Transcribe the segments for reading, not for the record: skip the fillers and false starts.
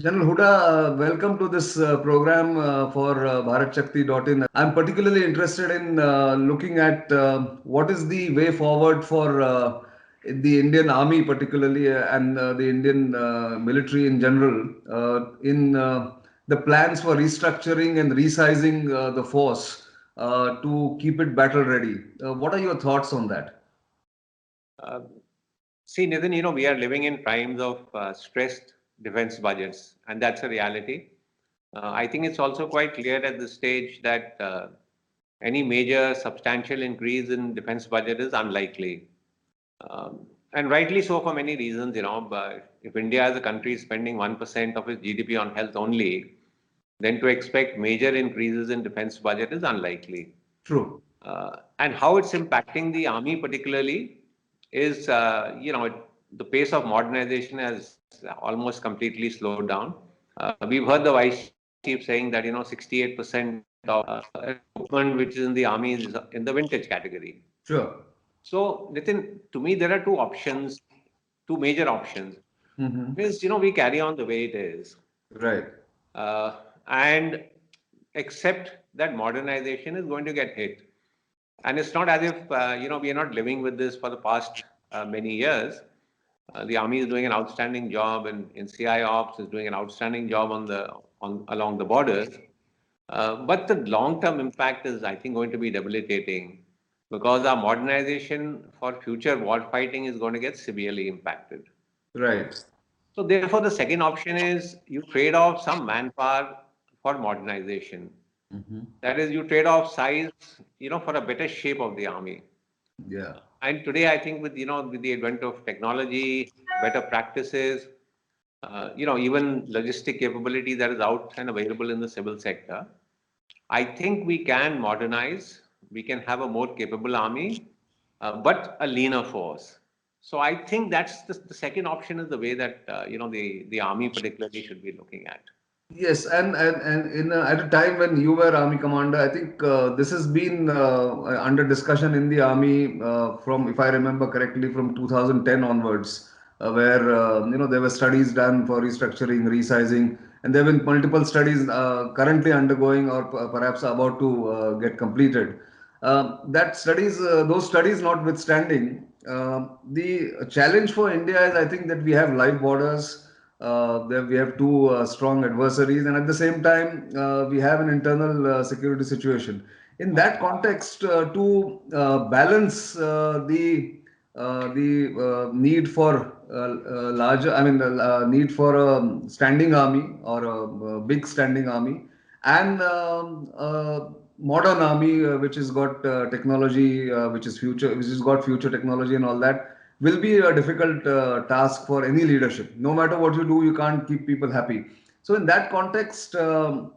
General Hooda, welcome to this program for BharatShakti.in. I'm particularly interested in looking at what is the way forward for the Indian Army, particularly, and the Indian military in general, in the plans for restructuring and resizing the force to keep it battle ready. What are your thoughts on that? Uh, See, Nitin, we are living in times of stressed defense budgets, and that's a reality. I think it's also quite clear at this stage that any major substantial increase in defense budget is unlikely. And rightly so for many reasons, but if India as a country is spending 1% of its GDP on health only, then to expect major increases in defense budget is unlikely. True. And how it's impacting the army particularly is, the pace of modernization has almost completely slowed down. We've heard the vice chief saying that 68% of equipment which is in the army is in the vintage category. Sure. So, Nitin, to me there are two options, two major options. Is we carry on the way it is, Right. and accept that modernization is going to get hit. And it's not as if we are not living with this for the past many years. The army is doing an outstanding job, and in CI ops is doing an outstanding job on along the borders. But the long-term impact is, I think, going to be debilitating because our modernization for future war fighting is going to get severely impacted. Right. So therefore, the second option is you trade off some manpower for modernization. That is, you trade off size, for a better shape of the army. Yeah. And today, I think with the advent of technology, better practices, even logistic capability that is out and available in the civil sector, I think we can modernize. We can have a more capable army, but a leaner force. So I think that's the second option is the way that the army particularly should be looking at. Yes, and at a time when you were army commander, I think this has been under discussion in the army from, if I remember correctly, from 2010 onwards, where there were studies done for restructuring, resizing, and there have been multiple studies currently undergoing or perhaps about to get completed. Those studies notwithstanding, the challenge for India is, I think, that we have live borders. There we have two strong adversaries, and at the same time, we have an internal security situation. In that context, to balance the need for larger, I mean, need for a standing army or a big standing army, and modern army which has got technology, which has got future technology and all that will be a difficult task for any leadership. No matter what you do, you can't keep people happy. So, in that context, do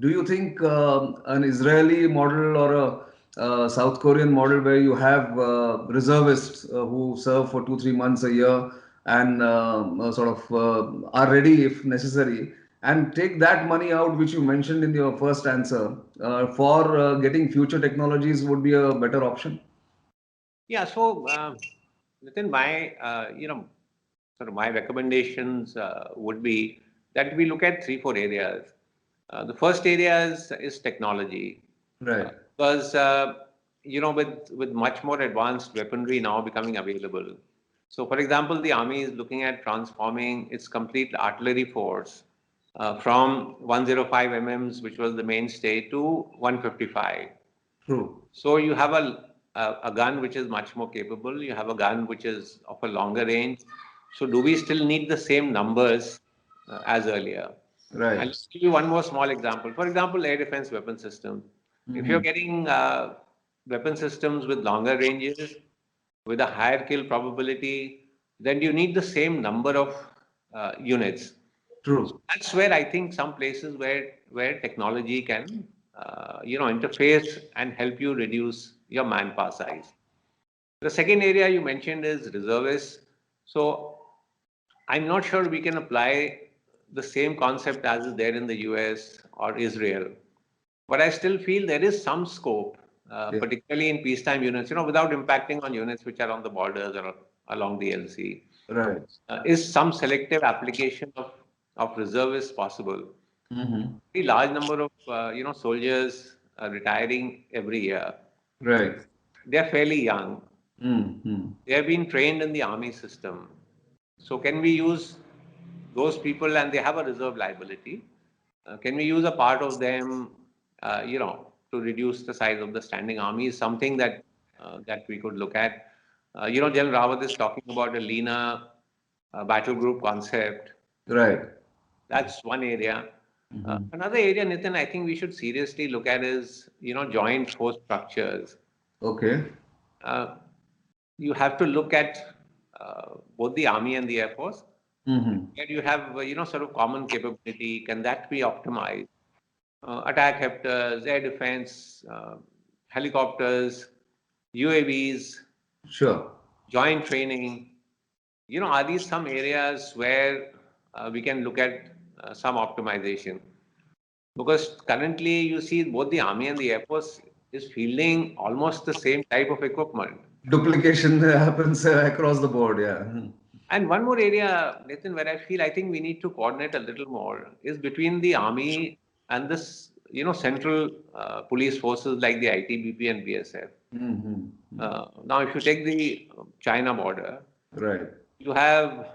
you think an Israeli model or a South Korean model where you have reservists who serve for 2-3 months a year and sort of are ready if necessary, and take that money out, which you mentioned in your first answer, for getting future technologies would be a better option? Yeah. So, within my, sort of my recommendations would be that we look at three, four areas. The first area is technology, Right. because with much more advanced weaponry now becoming available. So, for example, the army is looking at transforming its complete artillery force from 105 mm, which was the mainstay, to 155. True. So you have a gun which is much more capable. You have a gun which is of a longer range. So do we still need the same numbers as earlier? Right. I'll give you one more small example. For example, air defense weapon systems. If you're getting weapon systems with longer ranges, with a higher kill probability, then you need the same number of units. True. That's where I think some places where technology can interface and help you reduce your manpower size. The second area you mentioned is reservists. So I'm not sure we can apply the same concept as is there in the US or Israel, but I still feel there is some scope, Yeah. particularly in peacetime units, without impacting on units which are on the borders or along the LC. Right. Is some selective application of of reservists possible. Mm-hmm. A large number of soldiers retiring every year. Right. They are fairly young. Mm-hmm. They have been trained in the army system. So can we use those people, and they have a reserve liability? Can we use a part of them, to reduce the size of the standing army? Is something that we could look at. General Rawat is talking about a leaner battle group concept. Right. That's one area. Mm-hmm. Another area, Nitin, I think we should seriously look at is, joint force structures. Okay. Uh, you have to look at both the army and the air force. Mm-hmm. Where you have, sort of common capability. Can that be optimized? Attack hepters, air defense, helicopters, UAVs, Sure. joint training. Are these some areas where we can look at some optimization? Because currently you see both the army and the air force is fielding almost the same type of equipment. Duplication happens across the board. Yeah. Mhm. And one more area, Nathan, where I think we need to coordinate a little more is between the army and this, central police forces like the ITBP and BSF. Mm-hmm. Now, if you take the China border, Right. you have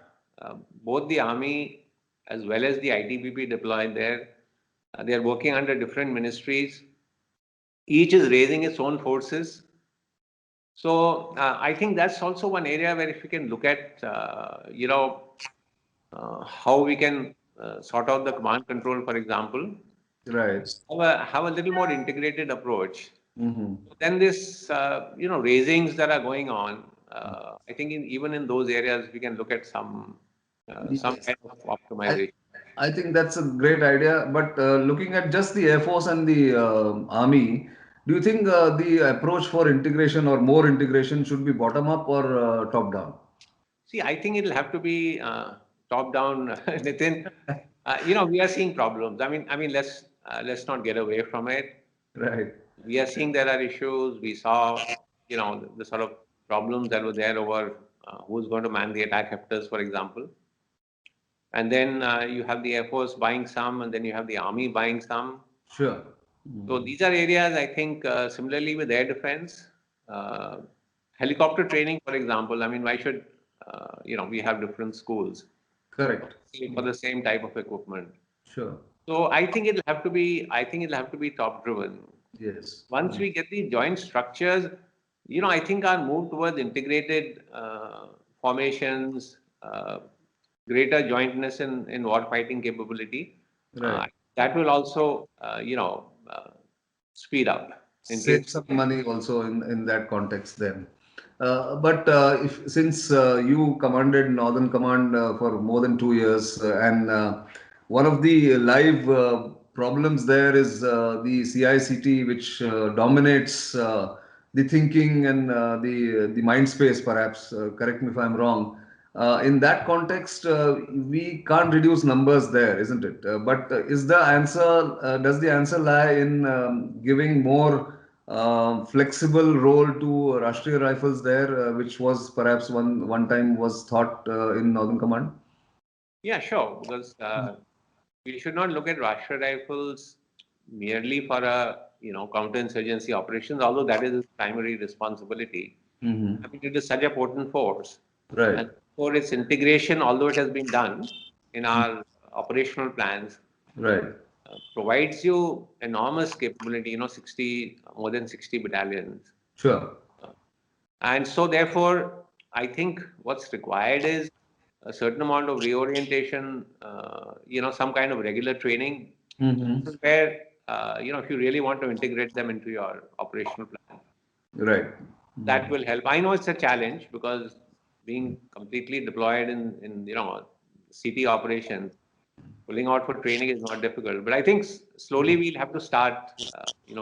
both the army as well as the ITBP deployed there. They are working under different ministries. Each is raising its own forces. So I think that's also one area where if we can look at, how we can sort out the command control, for example, Right. have a little more integrated approach. Mm-hmm. Then this, raisings that are going on, I think even in those areas, we can look at some Yes. kind of I, optimization. I think that's a great idea. But looking at just the Air Force and the Army, do you think the approach for integration or more integration should be bottom up or top down? See, I think it'll have to be top down, Nitin. We are seeing problems. I mean, let's not get away from it. Right. We are seeing there are issues. We saw, the sort of problems that were there over who's going to man the attack hepters, for example. And then you have the Air Force buying some, and then you have the Army buying some. Sure. So these are areas I think similarly with air defense, uh, helicopter training, for example. I mean, why should we have different schools Correct. for the same type of equipment? Sure. So I think it'll have to be top driven. Yes. Once we get the joint structures, I think our move towards integrated formations, greater jointness in war fighting capability, Right. uh, that will also, speed up in case. Save some money also in that context then. But if since you commanded Northern Command for more than 2 years, and one of the live problems there is the CICT, which dominates the thinking and the mind space, perhaps. Correct me if I'm wrong. In that context, we can't reduce numbers there, isn't it? But is the answer, does the answer lie in giving more flexible role to Rashtriya Rifles there, which was perhaps one time was thought in Northern Command? Yeah, sure. Because we should not look at Rashtriya Rifles merely for a counterinsurgency operations, although that is its primary responsibility. I Mm-hmm. mean, it is such a potent force, Right. and for its integration, although it has been done in our operational plans, Right. provides you enormous capability. 60 more than 60 battalions, Sure. and so therefore, I think what's required is a certain amount of reorientation. Some kind of regular training. Mm-hmm. This is where if you really want to integrate them into your operational plan, Right. that will help. I know it's a challenge because being completely deployed in city operations, pulling out for training is not difficult. But I think slowly we'll have to start,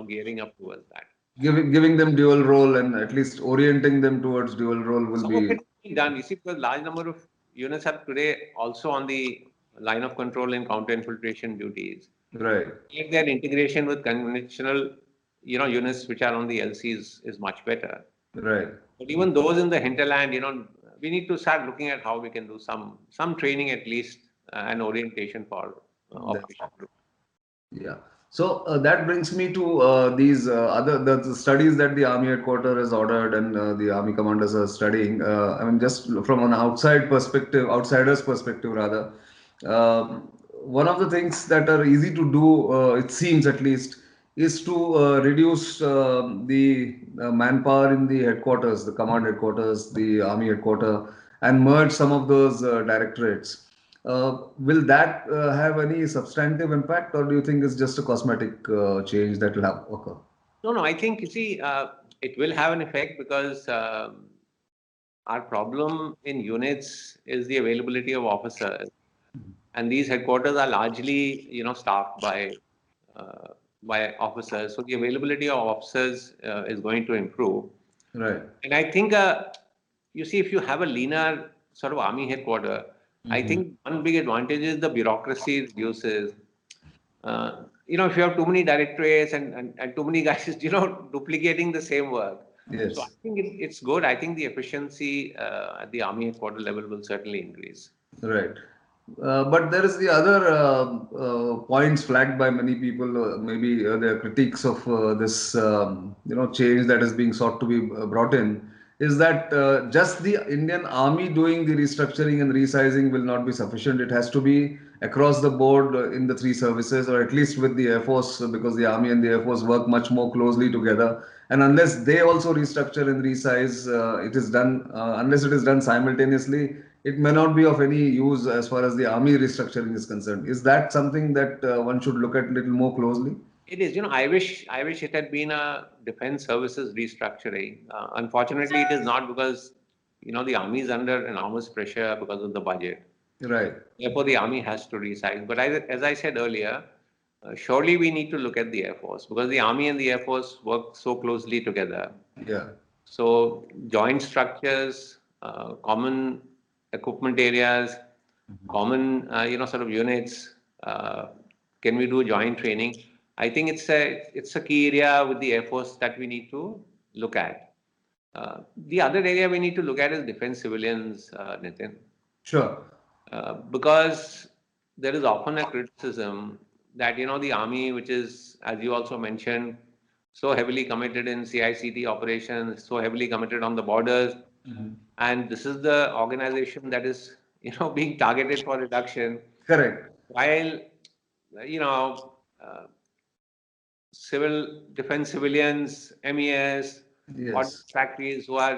gearing up towards that. Giving them dual role and at least orienting them towards dual role will Some of be it has been done. You see, because large number of units are today also on the line of control and counter-infiltration duties. right. If their integration with conventional, units which are on the LCs is much better. Right. But even those in the hinterland, we need to start looking at how we can do some training at least and orientation for That's operation group. Yeah. So that brings me to these other the studies that the Army headquarters has ordered and the Army commanders are studying. I mean, just from an outsider's perspective rather. One of the things that are easy to do, it seems at least, is to reduce the manpower in the headquarters, the command headquarters, the Army headquarters, and merge some of those directorates. Will that have any substantive impact, or do you think it's just a cosmetic change that will have occur? No, no, I think, you see, it will have an effect because our problem in units is the availability of officers, and these headquarters are largely, staffed uh, by officers. So the availability of officers is going to improve. Right. And I think, you see, if you have a leaner sort of army headquarter, I Hmm. think one big advantage is the bureaucracy reduces. If you have too many directorates and too many guys, duplicating the same work. So I Yes. think it's good. I think the efficiency at the army headquarter level will certainly increase. Right. But there is the other points flagged by many people. Maybe their critiques of this, change that is being sought to be brought in, is that just the Indian Army doing the restructuring and resizing will not be sufficient. It has to be across the board in the three services, or at least with the Air Force, because the Army and the Air Force work much more closely together. And unless they also restructure and resize, it is done. Unless it is done simultaneously, it may not be of any use as far as the army restructuring is concerned. Is that something that one should look at a little more closely? It is, I wish it had been a defense services restructuring. Unfortunately, it is not because, the army is under enormous pressure because of the budget. Right. Therefore, the army has to resize. But as I said earlier, surely we need to look at the Air Force because the army and the Air Force work so closely together. Yeah. So joint structures, common equipment areas, common sort of units. Uh, can we do joint training? I think it's a key area with the Air Force that we need to look at. The other area we need to look at is defense civilians, Nitin. Sure. Because there is often a criticism that the army, which is, as you also mentioned, so heavily committed in CICT operations, so heavily committed on the borders, Mhm. and this is the organization that is being targeted for reduction, Correct. while you know uh, civil defense civilians, MES, ordnance Yes. factories who are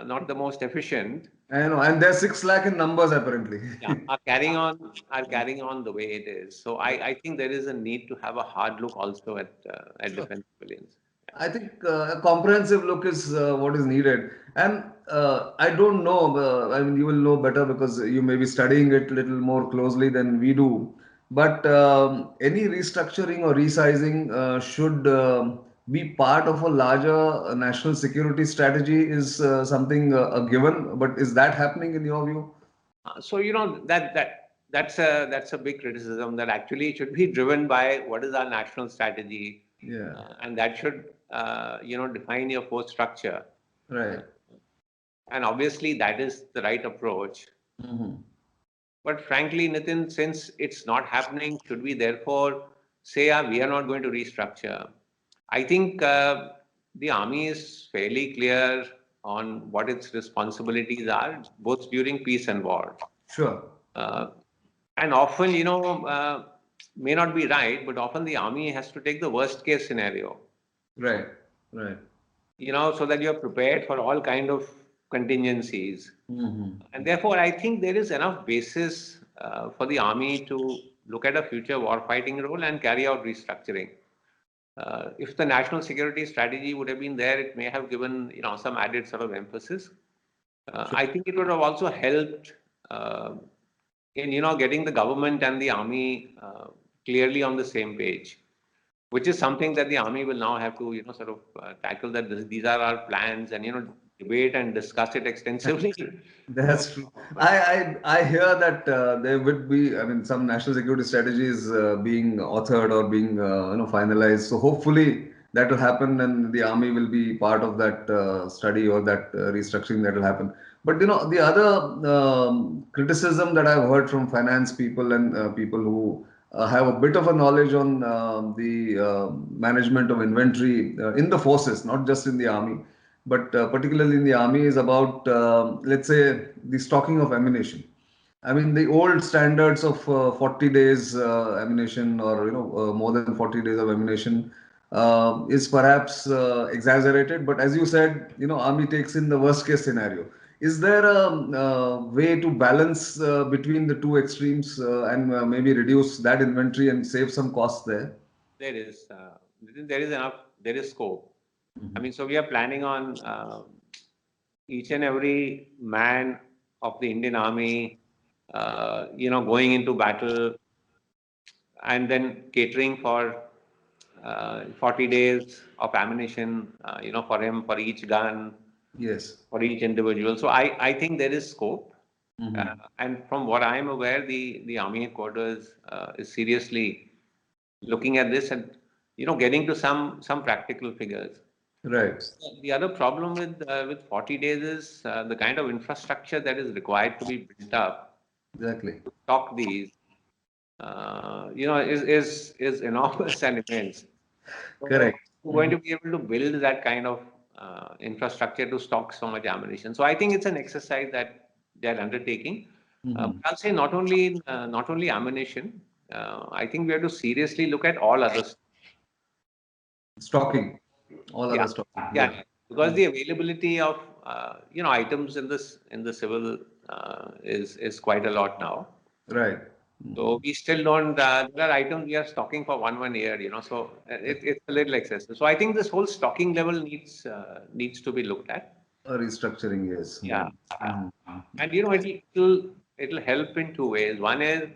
not the most efficient. I know, and they're 6 lakh in numbers apparently. Yeah, are carrying on the way it is. So I think there is a need to have a hard look also at Sure. defense civilians. I think a comprehensive look is what is needed. And I don't know, I mean, you will know better because you may be studying it a little more closely than we do. But any restructuring or resizing should be part of a larger national security strategy is something a given. But is that happening in your view? So that's a big criticism that actually it should be driven by what is our national strategy, Yeah, and that should define your force structure. Uh, right. and obviously that is the right approach. Hmm. But frankly, Nitin, since it's not happening, should we therefore say, we are not going to restructure? I think the army is fairly clear on what its responsibilities are, both during peace and war. Sure. Uh, and often, may not be right, but often the army has to take the worst case scenario, Right. Right. so that you're prepared for all kind of contingencies. Hmm. And therefore, I think there is enough basis for the army to look at a future warfighting role and carry out restructuring. If the national security strategy would have been there, it may have given some added sort of emphasis. I think it would have also helped uh, in getting the government and the army clearly on the same page, which is something that the army will now have to sort of tackle. That these are our plans, and debate and discuss it extensively. That's true. But I hear that there would be, I mean, some national security strategies being authored or being finalized. So hopefully that will happen, and the army will be part of that study or that restructuring that will happen. But the other criticism that I've heard from finance people and people who have a bit of a knowledge on the management of inventory in the forces, not just in the army, but particularly in the army, is about let's say the stocking of ammunition. I mean, the old standards of 40 days ammunition, or more than 40 days of ammunition, is perhaps exaggerated. But as you said, army takes in the worst case scenario. Is there a way to balance between the two extremes and maybe reduce that inventory and save some costs there? There is, there is enough, there is scope. I mean, so we are planning on each and every man of the Indian Army, going into battle and then catering for 40 days of ammunition, for him, for each gun, Yes. for each individual. So I think there is scope. And from what I'm aware, the Army headquarters is seriously looking at this and, getting to some practical figures. Right. The other problem with 40 days is the kind of infrastructure that is required to be built up Exactly. to stock these, is enormous and immense. So Correct. we're going to be able to build that kind of infrastructure to stock so much ammunition. So I think it's an exercise that they're undertaking. But I'll say not only ammunition. I think we have to seriously look at all others. Stocking. All Yeah, other stocking. Yeah. yeah, because the availability of items in the civil is quite a lot now. Right. So we still don't. There are items we are stocking for one year, so it's a little excessive. So I think this whole stocking level needs to be looked at. A restructuring, yes. Yeah, Mhm. and it'll help in two ways. One is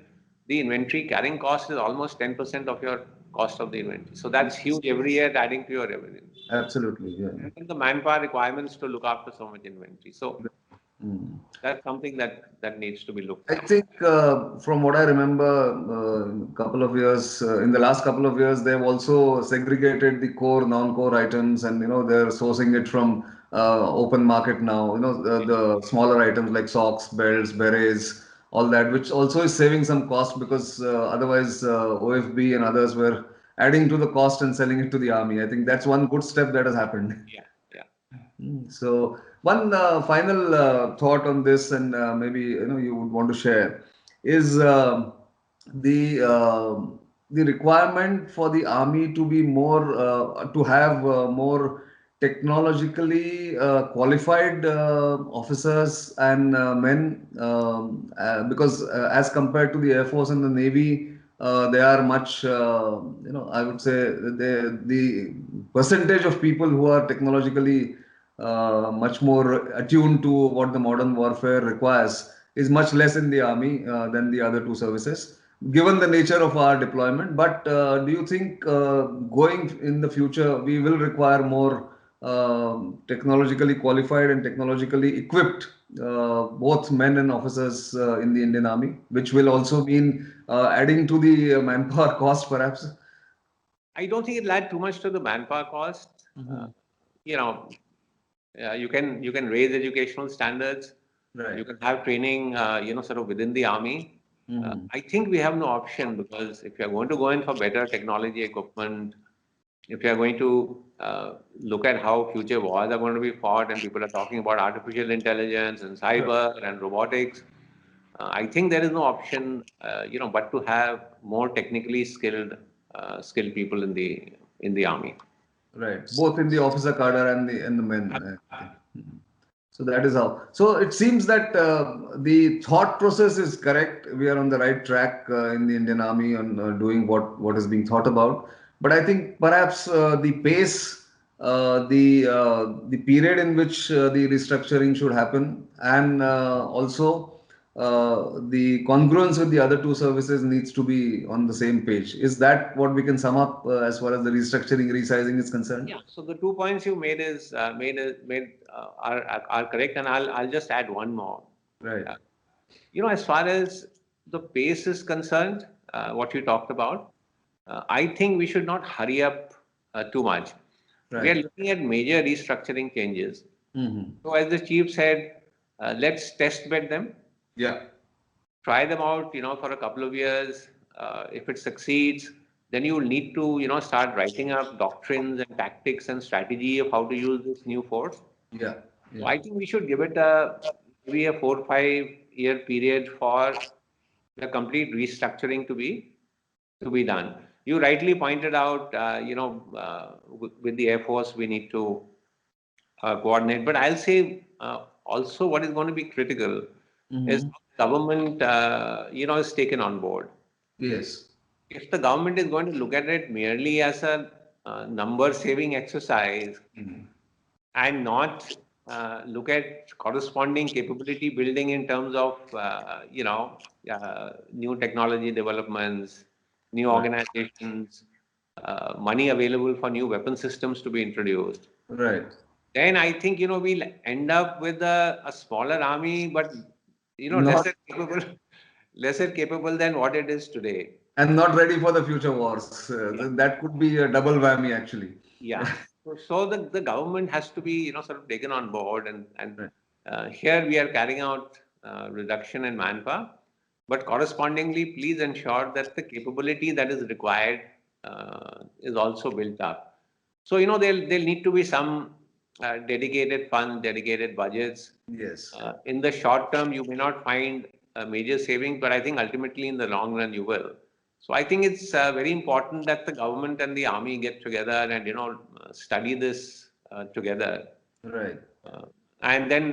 the inventory carrying cost is almost 10% of your cost of the inventory. So that's huge every year, adding to your revenue. Absolutely, yeah. And then the manpower requirements to look after so much inventory. So Mm. that's something that needs to be looked I at. think from what I remember, couple of years in the last couple of years, they've also segregated the core, non-core items, and they're sourcing it from open market now. The smaller items like socks, belts, berets, all that, which also is saving some cost because otherwise OFB and others were adding to the cost and selling it to the army. I think that's one good step that has happened. Yeah, yeah. So one final thought on this, and maybe you would want to share, is the the requirement for the army to be more to have more technologically qualified officers and men, because as compared to the Air Force and the Navy, they are much, I would say, the percentage of people who are technologically much more attuned to what the modern warfare requires is much less in the army than the other two services, given the nature of our deployment. But do you think going in the future we will require more technologically qualified and technologically equipped both men and officers in the Indian Army, which will also mean adding to the manpower cost, perhaps? I don't think it'll add too much to the manpower cost. Uh, you know, you can raise educational standards. You Right. can have training, sort of within the army. I think we have no option because if you're going to go in for better technology equipment, if you're going to look at how future wars are going to be fought, and people are talking about artificial intelligence and cyber and robotics, I think there is no option, but to have more technically skilled people in the army. Right, both in the officer cadre and the men. I think. So that is how. So it seems that the thought process is correct. We are on the right track in the Indian Army on doing what is being thought about. But I think perhaps the pace, the period in which the restructuring should happen, and also the congruence with the other two services needs to be on the same page. Is that what we can sum up as far as the restructuring, resizing is concerned? Yeah. So the 2 points you made are correct, and I'll just add one more. Right. Uh, as far as the pace is concerned, what you talked about, I think we should not hurry up too much. We are Right. looking at major restructuring changes. Hmm. So as the chief said, let's test bed them. Yeah. Try them out, for a couple of years. If it succeeds, then you will need to, start writing up doctrines and tactics and strategy of how to use this new force. Yeah. So Yeah. I think we should give it maybe a 4 or 5 year period for the complete restructuring to be done. You rightly pointed out, with the Air Force, we need to coordinate. But I'll say also what is going to be critical is Mm-hmm. government, is taken on board. Yes. If the government is going to look at it merely as a number saving exercise Mhm. and not look at corresponding capability building in terms of, new technology developments, new Right. organizations, money available for new weapon systems to be introduced, Right. then I think, we'll end up with a smaller army, but, Not lesser capable than what it is today. and not ready for the future wars. Yeah. That could be a double whammy, actually. Yeah. So the government has to be, sort of taken on board, and Right. here we are carrying out reduction in manpower, but correspondingly, please ensure that the capability that is required is also built up. So, there'll need to be some dedicated funds, dedicated budgets. Yes. In the short term, you may not find a major saving, but I think ultimately in the long run you will. So I think it's very important that the government and the army get together and study this together, Right. uh, and then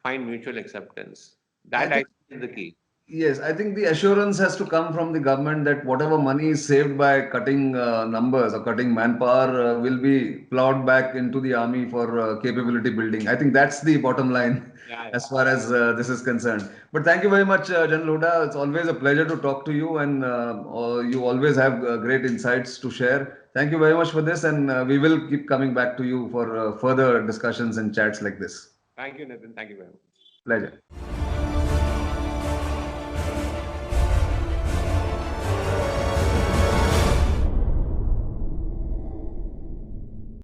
find mutual acceptance. I That I think. think is the key. Yes, I think the assurance has to come from the government that whatever money is saved by cutting numbers or cutting manpower will be plowed back into the army for capability building. I think that's the bottom line Yeah, as yeah. far as this is concerned. But thank you very much, General Hooda. It's always a pleasure to talk to you, and you always have great insights to share. Thank you very much for this, and we will keep coming back to you for further discussions and chats like this. Thank you, Nitin. Thank you very much. Pleasure.